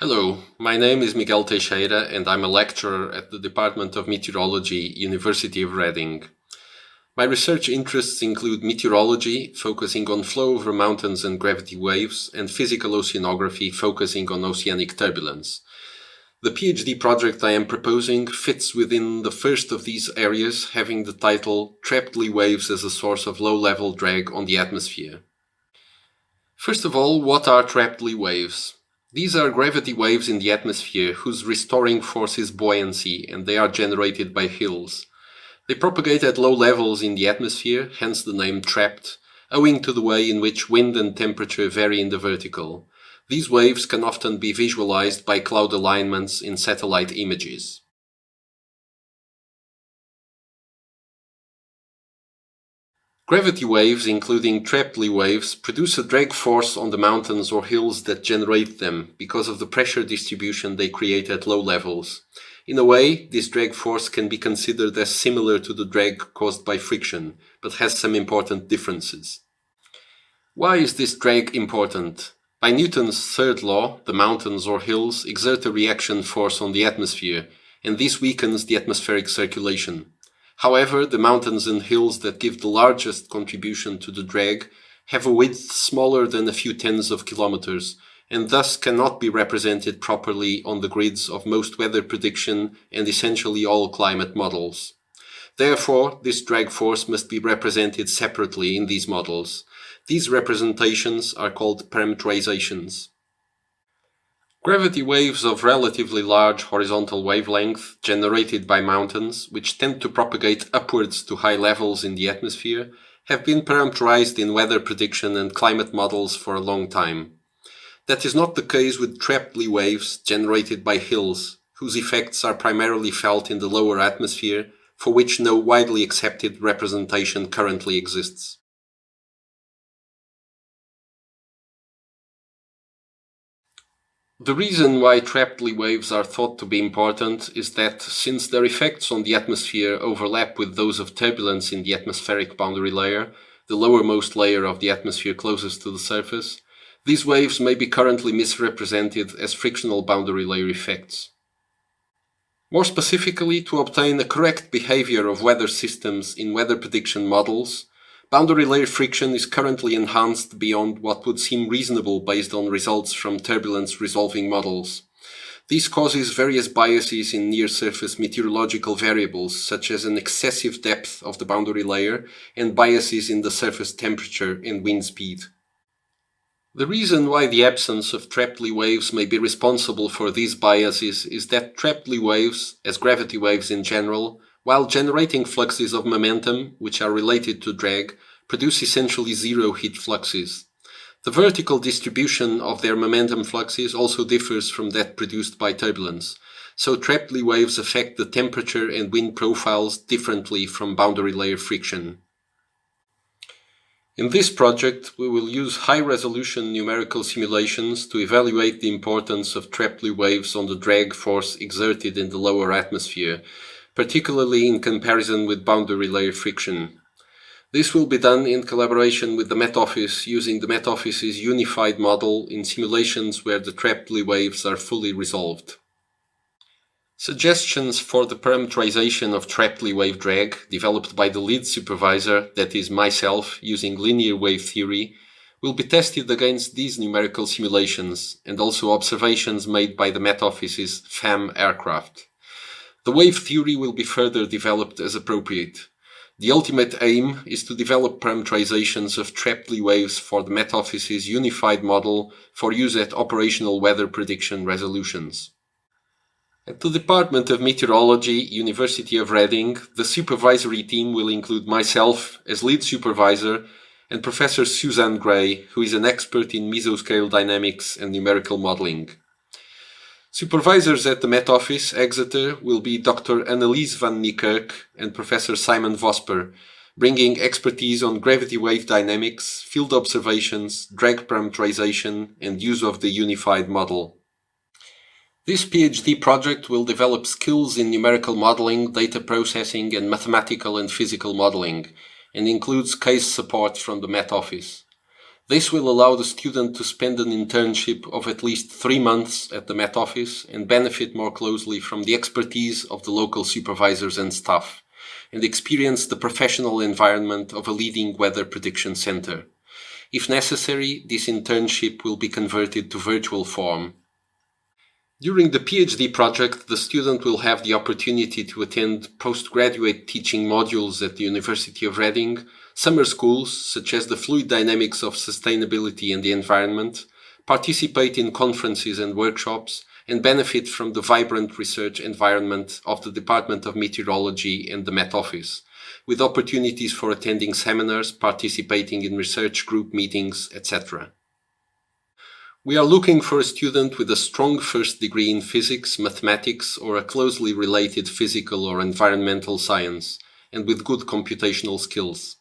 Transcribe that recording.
Hello, my name is Miguel Teixeira and I'm a lecturer at the Department of Meteorology, University of Reading. My research interests include meteorology, focusing on flow over mountains and gravity waves, and physical oceanography, focusing on oceanic turbulence. The PhD project I am proposing fits within the first of these areas, having the title Trapped Lee Waves as a Source of Low-Level Drag on the Atmosphere. First of all, what are trapped Lee waves? These are gravity waves in the atmosphere whose restoring force is buoyancy, and they are generated by hills. They propagate at low levels in the atmosphere, hence the name trapped, owing to the way in which wind and temperature vary in the vertical. These waves can often be visualized by cloud alignments in satellite images. Gravity waves, including trapped Lee waves, produce a drag force on the mountains or hills that generate them because of the pressure distribution they create at low levels. In a way, this drag force can be considered as similar to the drag caused by friction, but has some important differences. Why is this drag important? By Newton's third law, the mountains or hills exert a reaction force on the atmosphere, and this weakens the atmospheric circulation. However, the mountains and hills that give the largest contribution to the drag have a width smaller than a few tens of kilometers, and thus cannot be represented properly on the grids of most weather prediction and essentially all climate models. Therefore, this drag force must be represented separately in these models. These representations are called parameterizations. Gravity waves of relatively large horizontal wavelength generated by mountains, which tend to propagate upwards to high levels in the atmosphere, have been parameterized in weather prediction and climate models for a long time. That is not the case with trapped Lee waves generated by hills, whose effects are primarily felt in the lower atmosphere, for which no widely accepted representation currently exists. The reason why trapped Lee waves are thought to be important is that, since their effects on the atmosphere overlap with those of turbulence in the atmospheric boundary layer, the lowermost layer of the atmosphere closest to the surface, these waves may be currently misrepresented as frictional boundary layer effects. More specifically, to obtain a correct behavior of weather systems in weather prediction models, boundary layer friction is currently enhanced beyond what would seem reasonable based on results from turbulence resolving models. This causes various biases in near-surface meteorological variables, such as an excessive depth of the boundary layer and biases in the surface temperature and wind speed. The reason why the absence of trapped Lee waves may be responsible for these biases is that trapped Lee waves, as gravity waves in general, while generating fluxes of momentum, which are related to drag, produce essentially zero heat fluxes. The vertical distribution of their momentum fluxes also differs from that produced by turbulence, so trapped Lee waves affect the temperature and wind profiles differently from boundary layer friction. In this project, we will use high-resolution numerical simulations to evaluate the importance of trapped Lee waves on the drag force exerted in the lower atmosphere, particularly in comparison with boundary layer friction. This will be done in collaboration with the Met Office, using the Met Office's unified model in simulations where the trapped Lee waves are fully resolved. Suggestions for the parameterization of trapped Lee wave drag, developed by the lead supervisor, that is myself, using linear wave theory, will be tested against these numerical simulations and also observations made by the Met Office's FAM aircraft. The wave theory will be further developed as appropriate. The ultimate aim is to develop parameterizations of trapped Lee waves for the Met Office's unified model for use at operational weather prediction resolutions. At the Department of Meteorology, University of Reading, the supervisory team will include myself as lead supervisor and Professor Suzanne Gray, who is an expert in mesoscale dynamics and numerical modeling. Supervisors at the Met Office, Exeter, will be Dr. Annelies van Niekerk and Professor Simon Vosper, bringing expertise on gravity wave dynamics, field observations, drag parameterization, and use of the unified model. This PhD project will develop skills in numerical modeling, data processing, and mathematical and physical modeling, and includes case support from the Met Office. This will allow the student to spend an internship of at least 3 months at the Met Office and benefit more closely from the expertise of the local supervisors and staff, and experience the professional environment of a leading weather prediction center. If necessary, this internship will be converted to virtual form. During the PhD project, the student will have the opportunity to attend postgraduate teaching modules at the University of Reading, summer schools such as the Fluid Dynamics of Sustainability and the Environment, participate in conferences and workshops, and benefit from the vibrant research environment of the Department of Meteorology and the Met Office, with opportunities for attending seminars, participating in research group meetings, etc. We are looking for a student with a strong first degree in physics, mathematics, or a closely related physical or environmental science, and with good computational skills.